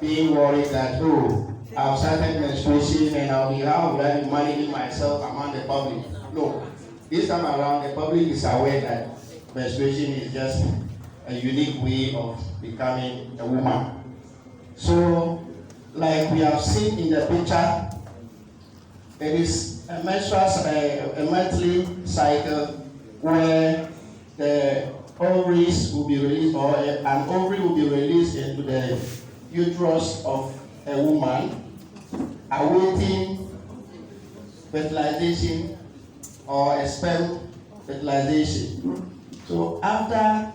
being worried that, oh, I've started menstruation and I'll be how will I be managing myself among the public. No. This time around, the public is aware that menstruation is just a unique way of becoming a woman. So, like we have seen in the picture, it is a a monthly cycle where the ovaries will be released, or an ovary will be released into the uterus of a woman, awaiting fertilization or a sperm fertilization. So after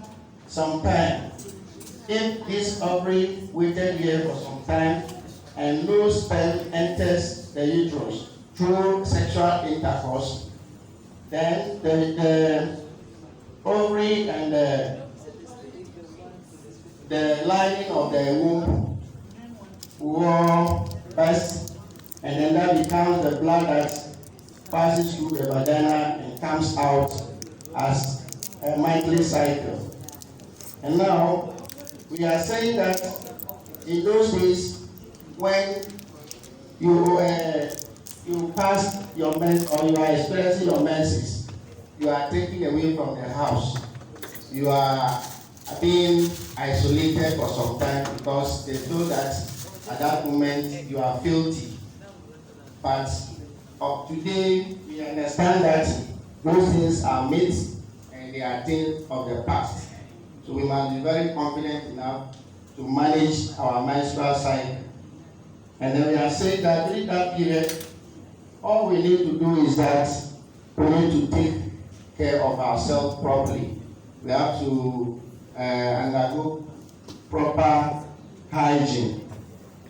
some time, if this ovary waited here for some time and no sperm enters the uterus through sexual intercourse, then the ovary and the lining of the womb will burst, and then that becomes the blood that passes through the vagina and comes out as a monthly cycle. And now we are saying that in those days when you pass your menses or you are experiencing your menses, you are taken away from the house. You are being isolated for some time because they feel that at that moment you are filthy. But of today, we understand that those things are myths and they are things of the past. So we must be very confident enough to manage our menstrual cycle. And then we are saying that during that period, all we need to do is that we need to take care of ourselves properly. We have to undergo proper hygiene.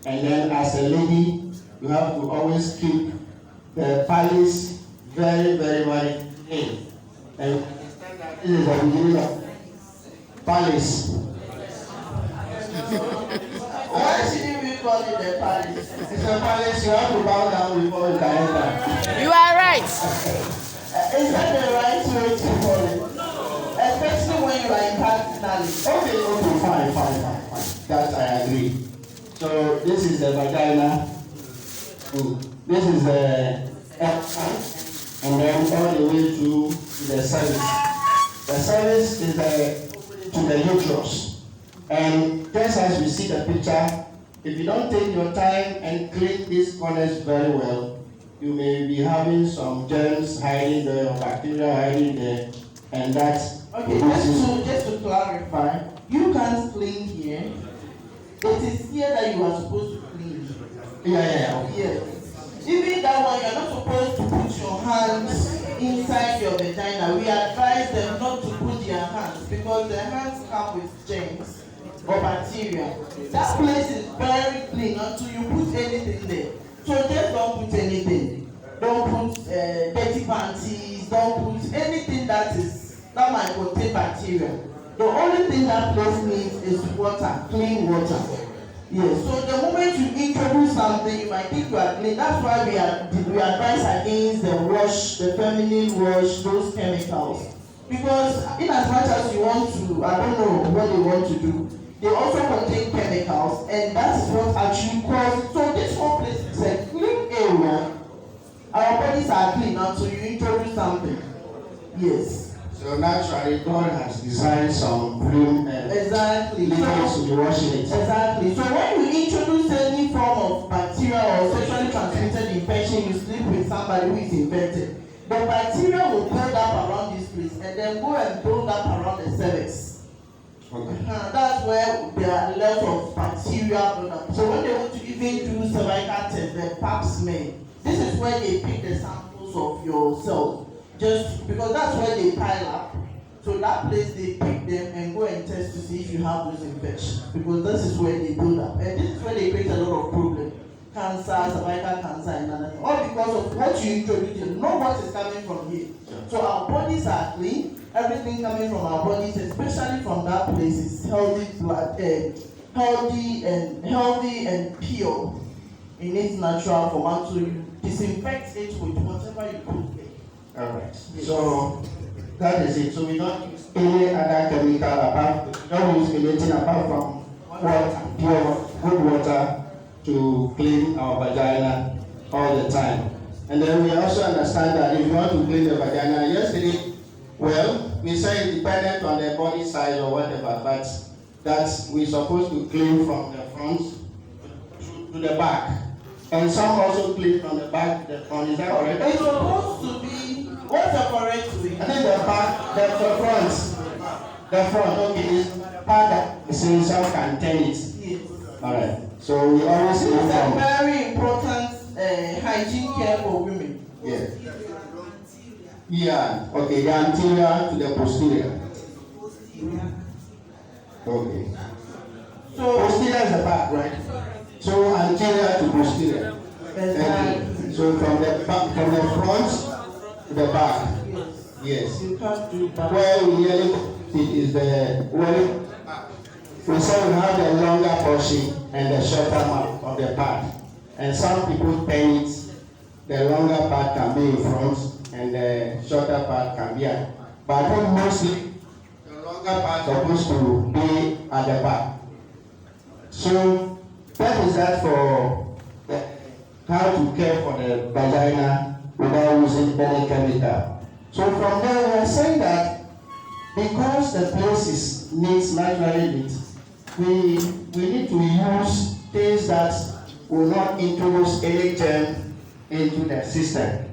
And then as a lady, you have to always keep the palace very, very, very clean. And this is the beginning of palace. Why shouldn't we call it the palace? It's a palace, you have to bow down before you can enter. You are right. Is that the right way to call it? Especially when you are in practicality. Okay, fine. That I agree. So this is the vagina. This is the and then all the way to the cervix. The cervix is to the uterus. And just as we see the picture, if you don't take your time and clean these corners very well, you may be having some germs hiding there or bacteria hiding there, and that's okay. Just to clarify, you can't clean here. It is here that you are supposed to clean. Yeah. Yes. Even that one, you are not supposed to put your hands inside your vagina. We advise them not to put their hands because their hands come with germs or bacteria. That place is very clean until you put anything there. So just don't put anything. Don't put dirty panties. Don't put anything that might contain bacteria. The only thing that place needs is water, clean water. Yes. So the moment you introduce something, you might think you are clean. That's why we advise against the feminine wash, those chemicals. Because in as much as you want to, I don't know what they want to do, they also contain chemicals, and that is what actually causes. So this whole place is a clean area. Our bodies are clean until you introduce something. Yes. So naturally, God has designed some clean exactly. liquids to be washing it. Exactly. So when you introduce any form of bacteria or sexually transmitted infection, you sleep with somebody who is infected. The bacteria will build up around this place and then go and build up around the cervix. Okay. That's where there are a lot of bacteria build up. So when they want to even do cervical test, the pap smear, this is where they pick the samples of your cells. Just because that's where they pile up. So that place they pick them and go and test to see if you have those infections. Because this is where they build up. And this is where they create a lot of problems. Cancer, cervical cancer, and other things. All because of what you introduce. You know what is coming from here. So our bodies are clean. Everything coming from our bodies, especially from that place, is healthy blood, healthy and pure in its natural form. So you disinfect it with whatever you put there. Alright. Yes. So that is it. So we don't use any other chemical apart. Don't use anything apart from pure good water to clean our vagina all the time. And then we also understand that if you want to clean the vagina, yesterday, well, we say it's dependent on the body size or whatever, but that we're supposed to clean from the front to the back. And some also clean from the back to the front. Is that correct? It's supposed to be, what's the correct way? I think the back, the front. The front, okay, is part that the sensor can turn it. Yes. Alright. So we always This clean is a from. very important hygiene care for women. Yeah. Yeah. Okay, the anterior to the posterior. Okay. So, Posterior is the back, right? So anterior to posterior. exactly. So from the back, from the front to the back. Yes. You can't do that. Where we really it is the well, we say we have the longer portion and the shorter part of the part. And some people paint the longer part can be in front and the shorter part can be at. But I think mostly the longer part is supposed to be at the back. So that is that for how to care for the vagina without using any chemical. So from there we are saying that because the place is neat, naturally neat, we need to use things that will not introduce any germ into the system.